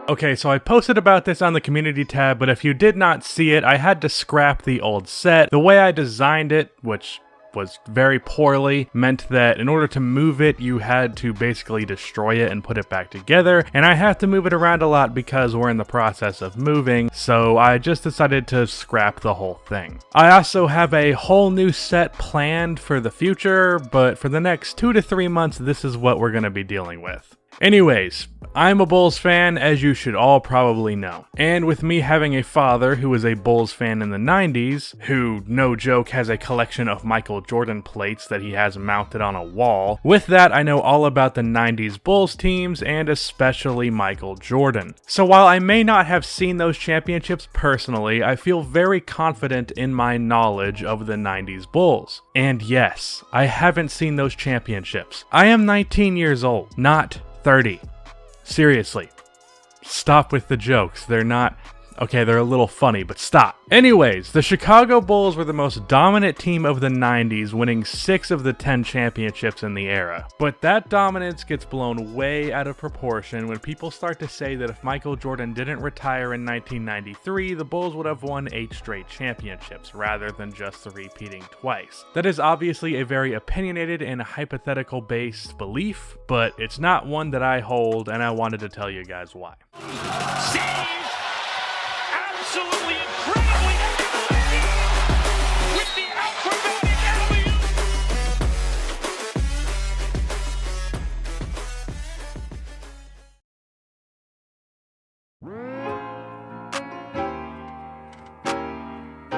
Okay, so I posted about this on the community tab, but if you did not see it, I had to scrap the old set. The way I designed it, which was very poorly, meant that in order to move it, you had to basically destroy it and put it back together, and I have to move it around a lot because we're in the process of moving, so I just decided to scrap the whole thing. I also have a whole new set planned for the future, but for the next 2 to 3 months, this is what we're going to be dealing with. Anyways, I'm a Bulls fan, as you should all probably know. And with me having a father who was a Bulls fan in the 90s, who, no joke, has a collection of Michael Jordan plates that he has mounted on a wall, with that I know all about the 90s Bulls teams, and especially Michael Jordan. So while I may not have seen those championships personally, I feel very confident in my knowledge of the 90s Bulls. And yes, I haven't seen those championships. I am 19 years old, not 30. Seriously. Stop with the jokes. They're not... Okay, they're a little funny, but stop. Anyways, the Chicago Bulls were the most dominant team of the 90s, winning 6 of the 10 championships in the era. But that dominance gets blown way out of proportion when people start to say that if Michael Jordan didn't retire in 1993, the Bulls would have won 8 straight championships, rather than just repeating twice. That is obviously a very opinionated and hypothetical-based belief, but it's not one that I hold, and I wanted to tell you guys why. Absolutely incredibly with the acrobatic alley-oop.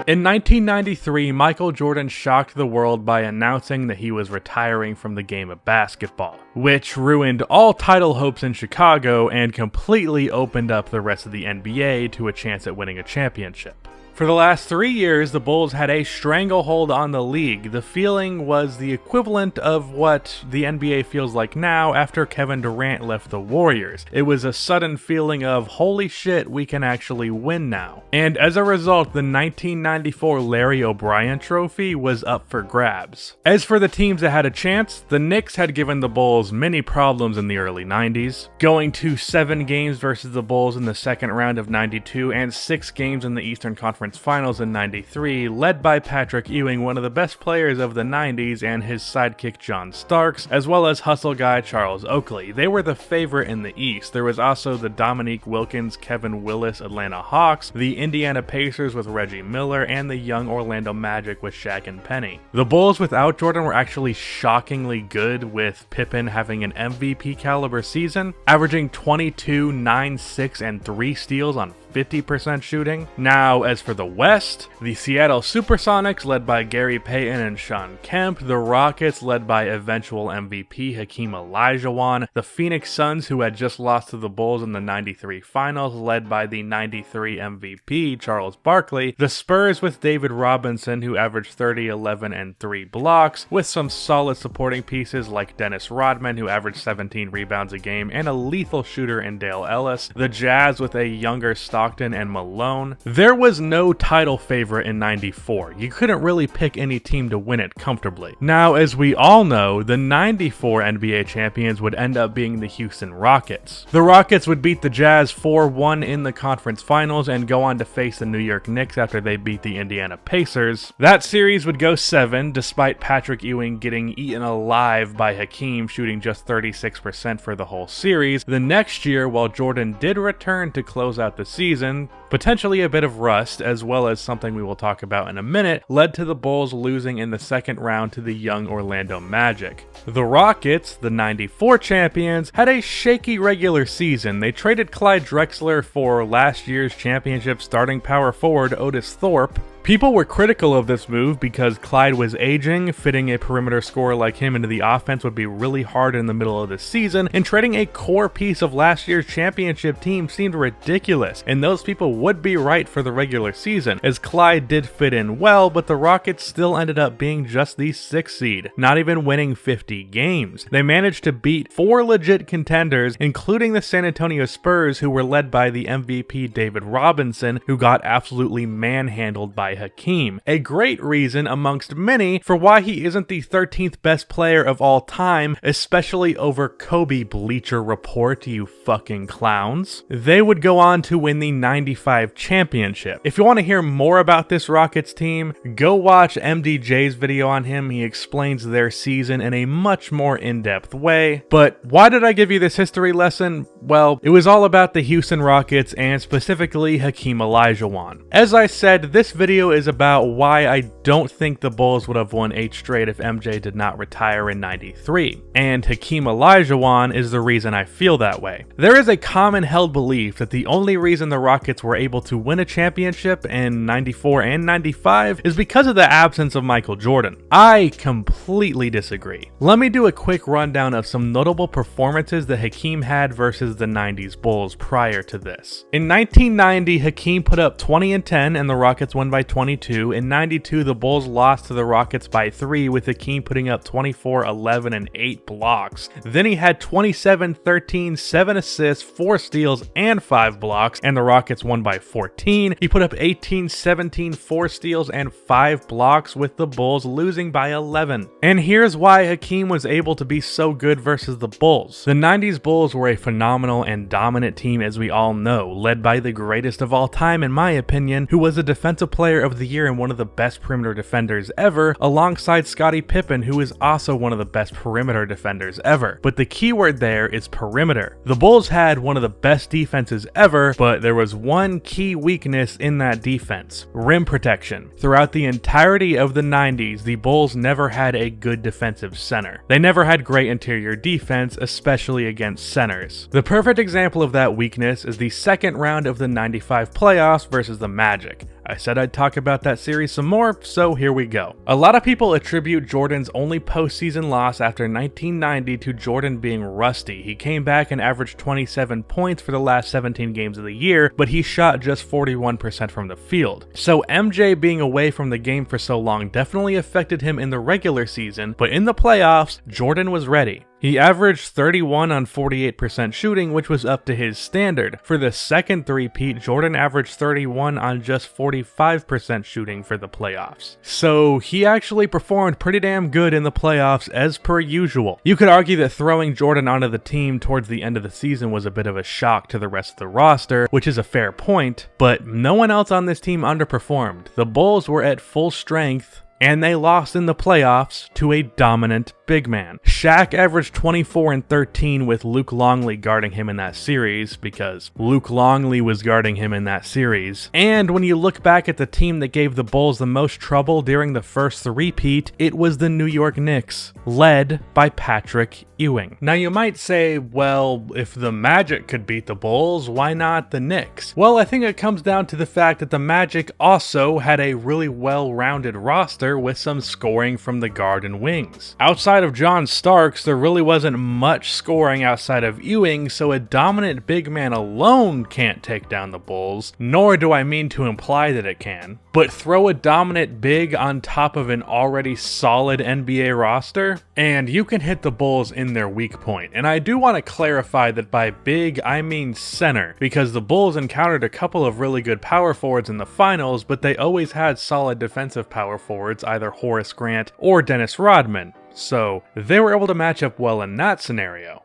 In 1993, Michael Jordan shocked the world by announcing that he was retiring from the game of basketball, which ruined all title hopes in Chicago and completely opened up the rest of the NBA to a chance at winning a championship. For the last 3 years, the Bulls had a stranglehold on the league. The feeling was the equivalent of what the NBA feels like now after Kevin Durant left the Warriors. It was a sudden feeling of, holy shit, we can actually win now. And as a result, the 1994 Larry O'Brien Trophy was up for grabs. As for the teams that had a chance, the Knicks had given the Bulls many problems in the early 90s, going to 7 games versus the Bulls in the second round of 92 and 6 games in the Eastern Conference Finals in 93, led by Patrick Ewing, one of the best players of the 90s, and his sidekick John Starks, as well as hustle guy Charles Oakley. They were the favorite in the East. There was also the Dominique Wilkins, Kevin Willis Atlanta Hawks, the Indiana Pacers with Reggie Miller, and the young Orlando Magic with Shaq and Penny. The Bulls without Jordan were actually shockingly good, with Pippen having an MVP caliber season, averaging 22, 9, 6, and 3 steals on 50% shooting. Now, as for the West, the Seattle Supersonics, led by Gary Payton and Shawn Kemp, the Rockets, led by eventual MVP Hakeem Olajuwon, the Phoenix Suns, who had just lost to the Bulls in the 93 finals, led by the 93 MVP Charles Barkley, the Spurs with David Robinson, who averaged 30, 11, and 3 blocks, with some solid supporting pieces like Dennis Rodman, who averaged 17 rebounds a game, and a lethal shooter in Dale Ellis, the Jazz with a younger Stockton and Malone. There was no title favorite in 94. You couldn't really pick any team to win it comfortably. Now, as we all know, the 94 NBA champions would end up being the Houston Rockets. The Rockets would beat the Jazz 4-1 in the conference finals and go on to face the New York Knicks after they beat the Indiana Pacers. That series would go 7, despite Patrick Ewing getting eaten alive by Hakeem, shooting just 36% for the whole series. The next year, while Jordan did return to close out the season, potentially a bit of rust, as well as something we will talk about in a minute, led to the Bulls losing in the second round to the young Orlando Magic. The Rockets, the 94 champions, had a shaky regular season. They traded Clyde Drexler for last year's championship starting power forward Otis Thorpe. People were critical of this move because Clyde was aging, fitting a perimeter scorer like him into the offense would be really hard in the middle of the season, and trading a core piece of last year's championship team seemed ridiculous, and those people would be right for the regular season, as Clyde did fit in well, but the Rockets still ended up being just the 6th seed, not even winning 50 games. They managed to beat 4 legit contenders, including the San Antonio Spurs, who were led by the MVP David Robinson, who got absolutely manhandled by Hakeem. A great reason amongst many for why he isn't the 13th best player of all time, especially over Kobe. Bleacher Report, you fucking clowns. They would go on to win the 95 championship. If you want to hear more about this Rockets team, go watch MDJ's video on him. He explains their season in a much more in-depth way. But why did I give you this history lesson? Well, it was all about the Houston Rockets and specifically Hakeem Olajuwon. As I said, this video is about why I don't think the Bulls would have won 8 straight if MJ did not retire in '93. And Hakeem Olajuwon is the reason I feel that way. There is a common held belief that the only reason the Rockets were able to win a championship in '94 and '95 is because of the absence of Michael Jordan. I completely disagree. Let me do a quick rundown of some notable performances that Hakeem had versus the '90s Bulls prior to this. In 1990, Hakeem put up 20 and 10 and the Rockets won by 22. In '92, the Bulls lost to the Rockets by 3 with Hakeem putting up 24, 11, and 8 blocks. Then he had 27, 13, 7 assists, 4 steals, and 5 blocks, and the Rockets won by 14. He put up 18, 17, 4 steals, and 5 blocks with the Bulls losing by 11. And here's why Hakeem was able to be so good versus the Bulls. The 90s Bulls were a phenomenal and dominant team, as we all know, led by the greatest of all time in my opinion, who was a defensive player of the year and one of the best perimeter defenders ever, alongside Scottie Pippen, who is also one of the best perimeter defenders ever. But the key word there is perimeter. The Bulls had one of the best defenses ever, but there was one key weakness in that defense: rim protection. Throughout the entirety of the 90s, the Bulls never had a good defensive center. They never had great interior defense, especially against centers. The perfect example of that weakness is the second round of the '95 playoffs versus the Magic. I said I'd talk about that series some more, so here we go. A lot of people attribute Jordan's only postseason loss after 1990 to Jordan being rusty. He came back and averaged 27 points for the last 17 games of the year, but he shot just 41% from the field. So MJ being away from the game for so long definitely affected him in the regular season, but in the playoffs, Jordan was ready. He averaged 31 on 48% shooting, which was up to his standard. For the second three-peat, Jordan averaged 31 on just 45% shooting for the playoffs. So he actually performed pretty damn good in the playoffs as per usual. You could argue that throwing Jordan onto the team towards the end of the season was a bit of a shock to the rest of the roster, which is a fair point, but no one else on this team underperformed. The Bulls were at full strength, and they lost in the playoffs to a dominant big man. Shaq averaged 24 and 13 with Luke Longley guarding him in that series, because Luke Longley was guarding him in that series. And when you look back at the team that gave the Bulls the most trouble during the first three-peat, it was the New York Knicks, led by Patrick Ewing. Now you might say, well, if the Magic could beat the Bulls, why not the Knicks? Well, I think it comes down to the fact that the Magic also had a really well-rounded roster with some scoring from the guard and wings. Outside of John Starks, there really wasn't much scoring outside of Ewing, so a dominant big man alone can't take down the Bulls, nor do I mean to imply that it can. But throw a dominant big on top of an already solid NBA roster, and you can hit the Bulls in their weak point. And I do want to clarify that by big, I mean center, because the Bulls encountered a couple of really good power forwards in the finals, but they always had solid defensive power forwards, either Horace Grant or Dennis Rodman. So they were able to match up well in that scenario.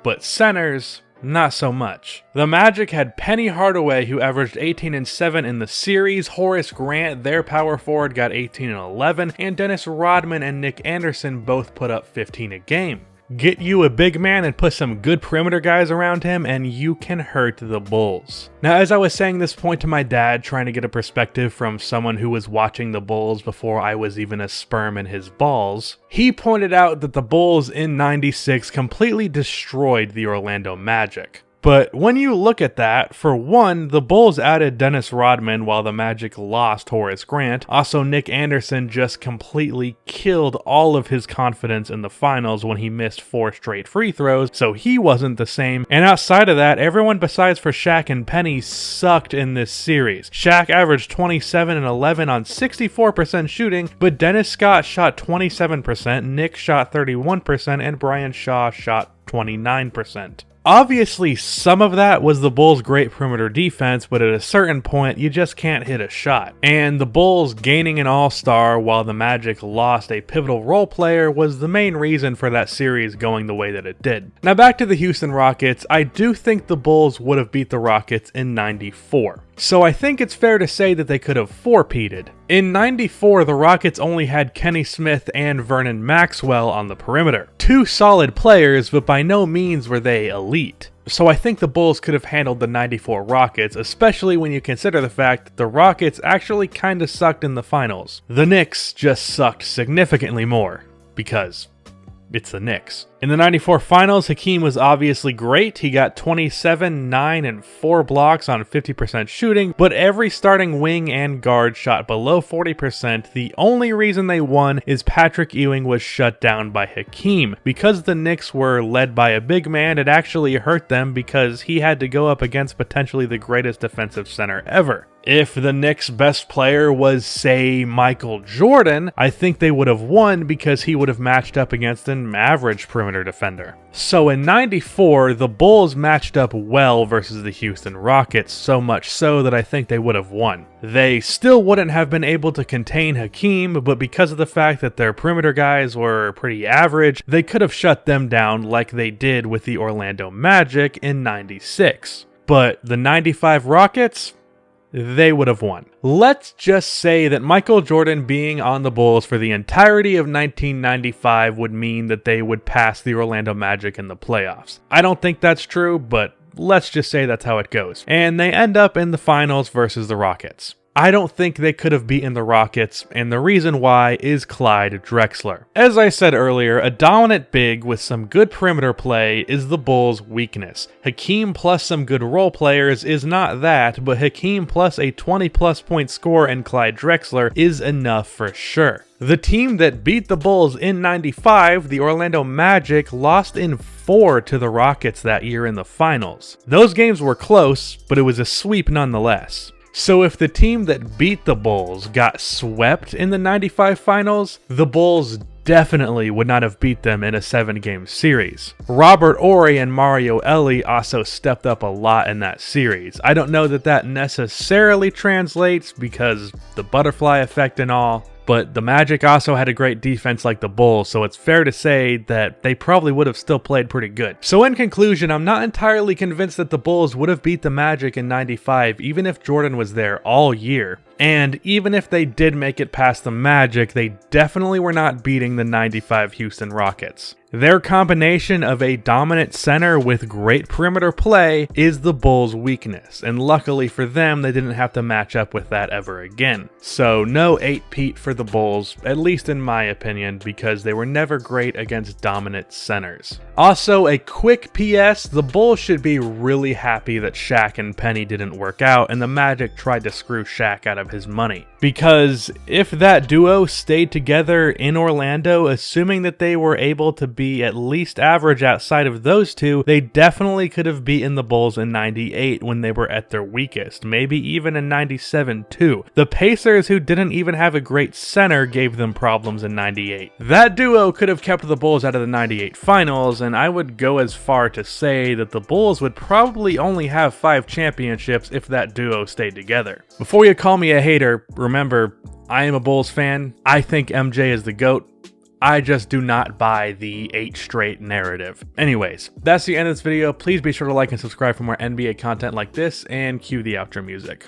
But centers, not so much. The Magic had Penny Hardaway, who averaged 18 and 7 in the series. Horace Grant, their power forward, got 18 and 11, and Dennis Rodman and Nick Anderson both put up 15 a game. Get you a big man and put some good perimeter guys around him, and you can hurt the Bulls. Now, as I was saying this point to my dad, trying to get a perspective from someone who was watching the Bulls before I was even a sperm in his balls, he pointed out that the Bulls in '96 completely destroyed the Orlando Magic. But when you look at that, for one, the Bulls added Dennis Rodman while the Magic lost Horace Grant. Also, Nick Anderson just completely killed all of his confidence in the finals when he missed 4 straight free throws, so he wasn't the same. And outside of that, everyone besides for Shaq and Penny sucked in this series. Shaq averaged 27 and 11 on 64% shooting, but Dennis Scott shot 27%, Nick shot 31%, and Brian Shaw shot 29%. Obviously, some of that was the Bulls' great perimeter defense, but at a certain point, you just can't hit a shot. And the Bulls gaining an all-star while the Magic lost a pivotal role player was the main reason for that series going the way that it did. Now back to the Houston Rockets, I do think the Bulls would have beat the Rockets in '94. So I think it's fair to say that they could have four-peated. In '94, the Rockets only had Kenny Smith and Vernon Maxwell on the perimeter. Two solid players, but by no means were they elite. So I think the Bulls could have handled the '94 Rockets, especially when you consider the fact that the Rockets actually kinda sucked in the finals. The Knicks just sucked significantly more, because it's the Knicks. In the '94 finals, Hakeem was obviously great. He got 27, 9, and 4 blocks on 50% shooting, but every starting wing and guard shot below 40%. The only reason they won is Patrick Ewing was shut down by Hakeem. Because the Knicks were led by a big man, it actually hurt them because he had to go up against potentially the greatest defensive center ever. If the Knicks' best player was, say, Michael Jordan, I think they would have won because he would have matched up against an average perimeter defender. So in '94, the Bulls matched up well versus the Houston Rockets, so much so that I think they would have won. They still wouldn't have been able to contain Hakeem, but because of the fact that their perimeter guys were pretty average, they could have shut them down like they did with the Orlando Magic in '96. But the '95 Rockets? They would have won. Let's just say that Michael Jordan being on the Bulls for the entirety of 1995 would mean that they would pass the Orlando Magic in the playoffs. I don't think that's true, but let's just say that's how it goes. And they end up in the finals versus the Rockets. I don't think they could have beaten the Rockets, and the reason why is Clyde Drexler. As I said earlier, a dominant big with some good perimeter play is the Bulls' weakness. Hakeem plus some good role players is not that, but Hakeem plus a 20-plus point score and Clyde Drexler is enough for sure. The team that beat the Bulls in '95, the Orlando Magic, lost in 4 to the Rockets that year in the finals. Those games were close, but it was a sweep nonetheless. So if the team that beat the Bulls got swept in the '95 finals, the Bulls definitely would not have beat them in a 7-game series. Robert Horry and Mario Elie also stepped up a lot in that series. I don't know that that necessarily translates because the butterfly effect and all, but the Magic also had a great defense like the Bulls, so it's fair to say that they probably would have still played pretty good. So in conclusion, I'm not entirely convinced that the Bulls would have beat the Magic in '95 even if Jordan was there all year. And even if they did make it past the Magic, they definitely were not beating the '95 Houston Rockets. Their combination of a dominant center with great perimeter play is the Bulls' weakness, and luckily for them, they didn't have to match up with that ever again. So no 8-peat for the Bulls, at least in my opinion, because they were never great against dominant centers. Also, a quick PS, the Bulls should be really happy that Shaq and Penny didn't work out, and the Magic tried to screw Shaq out of his money. Because if that duo stayed together in Orlando, assuming that they were able to be at least average outside of those two, they definitely could have beaten the Bulls in '98 when they were at their weakest, maybe even in '97 too. The Pacers, who didn't even have a great center, gave them problems in '98. That duo could have kept the Bulls out of the '98 finals, and I would go as far to say that the Bulls would probably only have 5 championships if that duo stayed together. Before you call me a hater, remember, I am a Bulls fan. I think MJ is the GOAT. I just do not buy the 8 straight narrative. Anyways, that's the end of this video. Please be sure to like and subscribe for more NBA content like this, and cue the outro music.